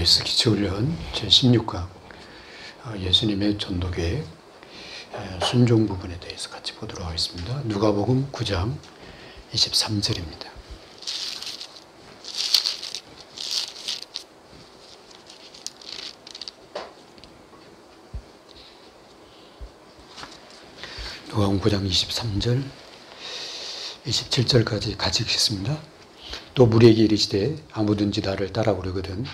AWS 기초훈련 제16강 예수님의 전도계획 순종 부분에 대해서 같이 보도록 하겠습니다. 누가복음 9장 23절입니다. 누가복음 9장 23절 27절까지 같이 읽겠습니다. 또 무리에게 이르시되 아무든지 나를 따라오려거든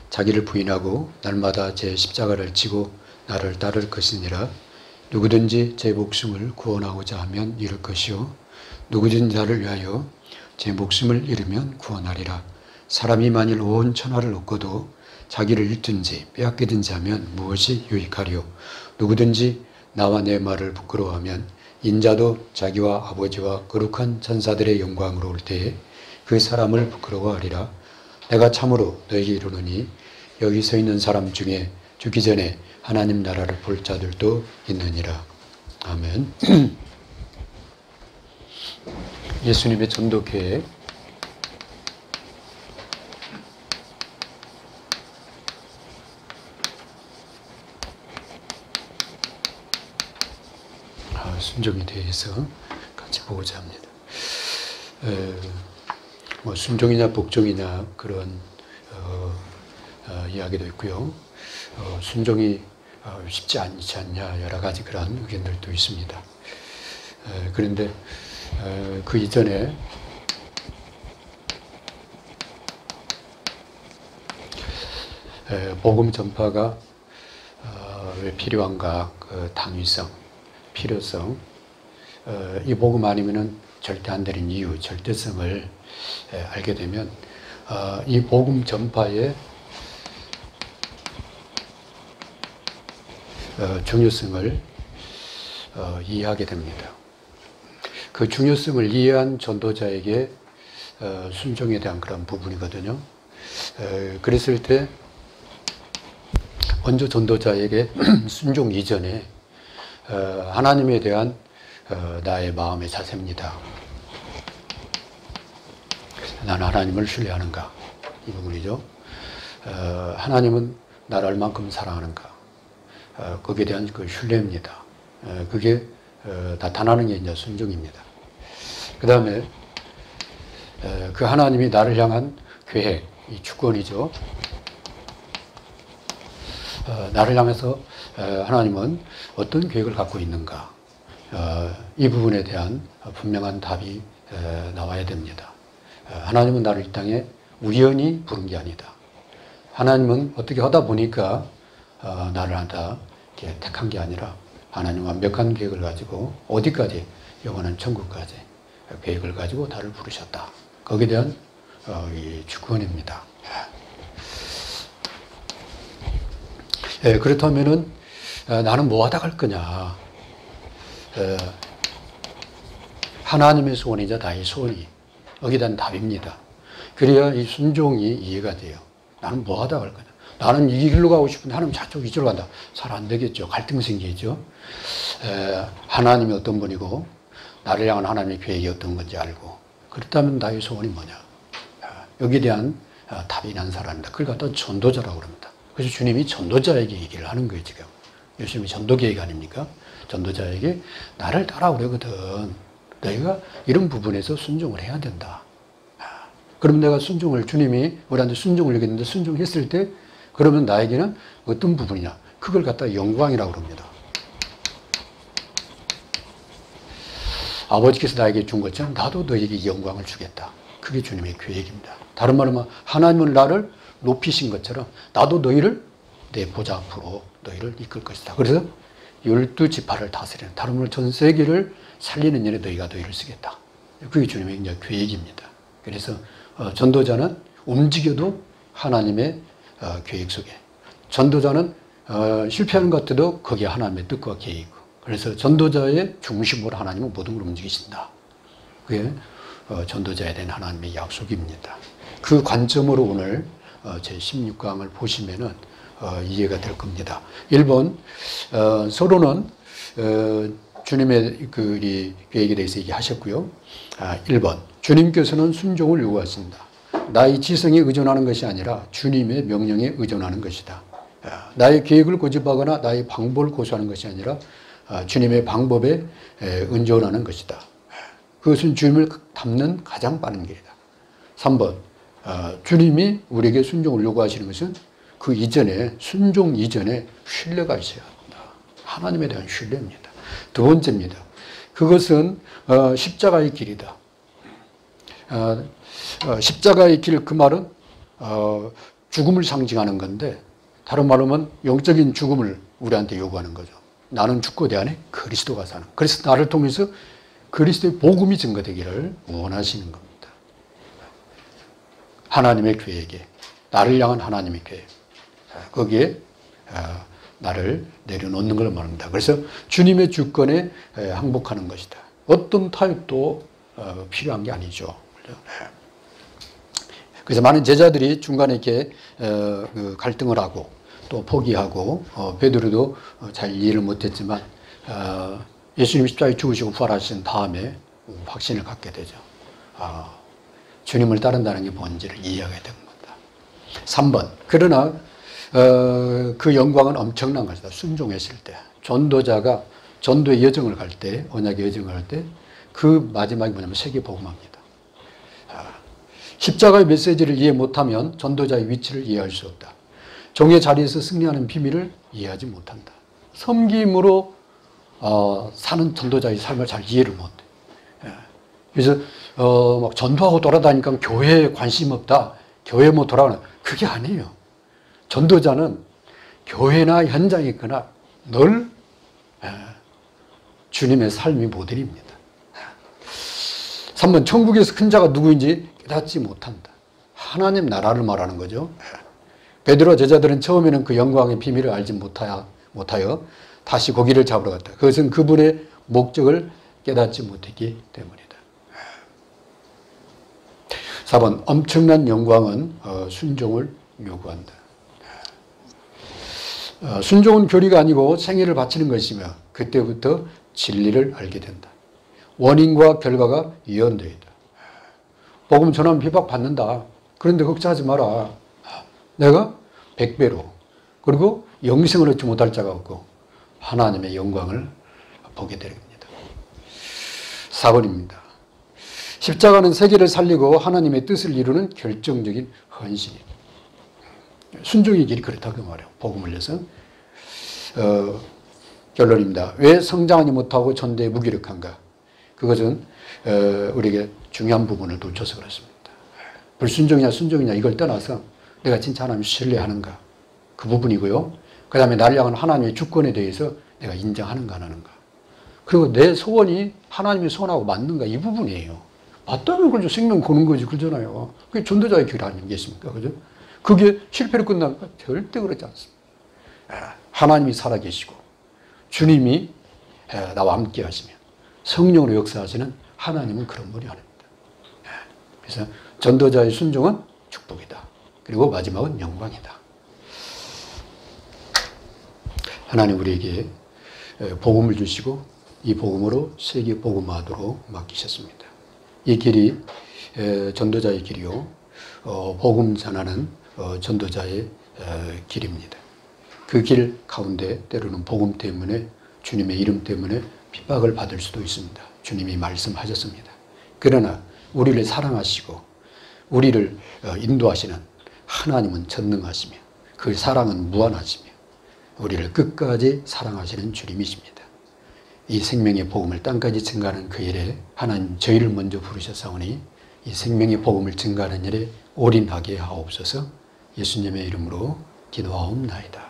자기를 부인하고 날마다 제 십자가를 지고 나를 따를 것이니라. 누구든지 제 목숨을 구원하고자 하면 잃을 것이요 누구든지 나를 위하여 제 목숨을 잃으면 구원하리라. 사람이 만일 온 천하를 얻고도 자기를 잃든지 빼앗기든지 하면 무엇이 유익하리요. 누구든지 나와 내 말을 부끄러워하면 인자도 자기와 아버지와 거룩한 천사들의 영광으로 올 때에 그 사람을 부끄러워하리라. 내가 참으로 너에게 이르노니 여기 서 있는 사람 중에 죽기 전에 하나님 나라를 볼 자들도 있느니라. 아멘. 예수님의 전도 계획. 순종에 대해서 같이 보고자 합니다. 뭐 순종이냐 복종이냐 그런 이야기도 있고요. 순종이 쉽지 않냐 여러 가지 그런 의견들도 있습니다. 그런데 그 이전에 복음 전파가 왜 필요한가, 그 당위성, 필요성, 이 복음 아니면은 절대 안 되는 이유, 절대성을 알게 되면 이 복음 전파의 중요성을 이해하게 됩니다. 그 중요성을 이해한 전도자에게 순종에 대한 그런 부분이거든요. 그랬을 때 먼저 전도자에게 순종 이전에 하나님에 대한 나의 마음의 자세입니다. 나는 하나님을 신뢰하는가? 이 부분이죠. 하나님은 나를 얼만큼 사랑하는가? 거기에 대한 그 신뢰입니다. 그게 나타나는 게 이제 순종입니다. 그 다음에 그 하나님이 나를 향한 계획, 이 주권이죠. 나를 향해서 하나님은 어떤 계획을 갖고 있는가? 이 부분에 대한 분명한 답이 나와야 됩니다. 하나님은 나를 이 땅에 우연히 부른 게 아니다. 하나님은 어떻게 하다 보니까 나를 하다 택한 게 아니라 하나님 완벽한 계획을 가지고 어디까지? 영원한 천국까지 계획을 가지고 나를 부르셨다. 거기에 대한 이 주권입니다. 그렇다면은 나는 뭐 하다 갈 거냐? 하나님의 소원이자 나의 소원이 여기에 대한 답입니다. 그래야 이 순종이 이해가 돼요. 나는 뭐 하다 갈 거냐? 나는 이 길로 가고 싶은데 하나님 저쪽 이쪽으로 간다. 잘 안 되겠죠. 갈등 생기죠. 하나님이 어떤 분이고 나를 향한 하나님의 계획이 어떤 건지 알고 그렇다면 나의 소원이 뭐냐? 여기에 대한 답이 난 사람입니다. 그걸 갖다 전도자라고 합니다. 그래서 주님이 전도자에게 얘기를 하는 거예요. 지금 예수님이 전도 계획 아닙니까? 전도자에게 나를 따라오려거든 너희가 이런 부분에서 순종을 해야 된다. 그러면 내가 순종을, 주님이 우리한테 순종을 얘기했는데 순종했을 때 그러면 나에게는 어떤 부분이냐? 그걸 갖다 영광이라고 합니다. 아버지께서 나에게 준 것처럼 나도 너에게 영광을 주겠다. 그게 주님의 계획입니다. 다른 말로 하나님은 나를 높이신 것처럼 나도 너희를 내 보좌 앞으로 너희를 이끌 것이다. 그래서 12지파를 다스리는, 다른 말로 전 세계를 살리는 일에 너희를 쓰겠다. 그게 주님의 이제 계획입니다. 그래서 전도자는 움직여도 하나님의 계획 속에, 전도자는 실패하는 것 같아도 거기에 하나님의 뜻과 계획이고, 그래서 전도자의 중심으로 하나님은 모든 걸 움직이신다. 그게 전도자에 대한 하나님의 약속입니다. 그 관점으로 오늘 제16강을 보시면은 이해가 될 겁니다. 1번, 서로는 주님의 그 계획에 대해서 얘기하셨고요. 1번, 주님께서는 순종을 요구하신다. 나의 지성에 의존하는 것이 아니라 주님의 명령에 의존하는 것이다. 나의 계획을 고집하거나 나의 방법을 고수하는 것이 아니라 주님의 방법에 의존하는 것이다. 그것은 주님을 닮는 가장 빠른 길이다. 3번, 주님이 우리에게 순종을 요구하시는 것은 그 이전에, 순종 이전에 신뢰가 있어야 한다. 하나님에 대한 신뢰입니다. 두 번째입니다. 그것은 십자가의 길이다. 십자가의 길, 그 말은 죽음을 상징하는 건데, 다른 말로 하면 영적인 죽음을 우리한테 요구하는 거죠. 나는 죽고 내 안에 그리스도가 사는. 그래서 나를 통해서 그리스도의 복음이 증거되기를 원하시는 겁니다. 하나님의 계획에, 나를 향한 하나님의 계획, 거기에 나를 내려놓는 걸 말합니다. 그래서 주님의 주권에 항복하는 것이다. 어떤 타협도 필요한 게 아니죠. 그래서 많은 제자들이 중간에 이렇게 갈등을 하고 또 포기하고 베드로도 잘 이해를 못했지만 예수님 십자가에 죽으시고 부활하신 다음에 확신을 갖게 되죠. 주님을 따른다는 게 뭔지를 이해하게 된 겁니다. 3번, 그러나 그 영광은 엄청난 것이다. 순종했을 때, 전도자가 전도의 여정을 갈 때, 언약의 여정을 할 때 그 마지막이 뭐냐면 세계복음화입니다. 십자가의 메시지를 이해 못하면 전도자의 위치를 이해할 수 없다. 종의 자리에서 승리하는 비밀을 이해하지 못한다. 섬김으로 사는 전도자의 삶을 잘 이해를 못해. 그래서 막 전도하고 돌아다니니까 교회에 관심 없다. 교회 뭐 돌아가는, 그게 아니에요. 전도자는 교회나 현장에 있거나 늘 주님의 삶이 모델입니다. 3번, 천국에서 큰 자가 누구인지 깨닫지 못한다. 하나님 나라를 말하는 거죠. 베드로와 제자들은 처음에는 그 영광의 비밀을 알지 못하여 다시 고기를 잡으러 갔다. 그것은 그분의 목적을 깨닫지 못했기 때문이다. 4번, 엄청난 영광은 순종을 요구한다. 순종은 교리가 아니고 생애를 바치는 것이며 그때부터 진리를 알게 된다. 원인과 결과가 이연되어 있다. 복음 전하면 비박받는다. 그런데 걱정하지 마라. 내가 100배로, 그리고 영생을 얻지 못할 자가 없고 하나님의 영광을 보게 됩니다. 4번입니다. 십자가는 세계를 살리고 하나님의 뜻을 이루는 결정적인 헌신이다. 순종의 길이 그렇다고 말해요. 복음을 위해서. 결론입니다. 왜 성장하지 못하고 전도에 무기력한가? 그것은 우리에게 중요한 부분을 놓쳐서 그렇습니다. 불순종이냐 순종이냐 이걸 떠나서 내가 진짜 하나님을 신뢰하는가? 그 부분이고요. 그 다음에 나를 향한 하나님의 주권에 대해서 내가 인정하는가 안 하는가? 그리고 내 소원이 하나님의 소원하고 맞는가? 이 부분이에요. 맞다면 그죠. 생명 거는 거지. 그러잖아요. 그게 전도자의 길 아니겠습니까? 그죠? 그게 실패로 끝날까? 절대 그렇지 않습니다. 하나님이 살아계시고 주님이 나와 함께 하시면 성령으로 역사하시는 하나님은 그런 분이 아닙니다. 그래서 전도자의 순종은 축복이다. 그리고 마지막은 영광이다. 하나님 우리에게 복음을 주시고 이 복음으로 세계 복음화하도록 맡기셨습니다. 이 길이 전도자의 길이요. 복음 전하는 전도자의 길입니다. 그 길 가운데 때로는 복음 때문에 주님의 이름 때문에 핍박을 받을 수도 있습니다. 주님이 말씀하셨습니다. 그러나 우리를 사랑하시고 우리를 인도하시는 하나님은 전능하시며 그 사랑은 무한하시며 우리를 끝까지 사랑하시는 주님이십니다. 이 생명의 복음을 땅까지 증가하는 그 일에 하나님 저희를 먼저 부르셨사오니 이 생명의 복음을 증가하는 일에 올인하게 하옵소서. 예수님의 이름으로 기도하옵나이다.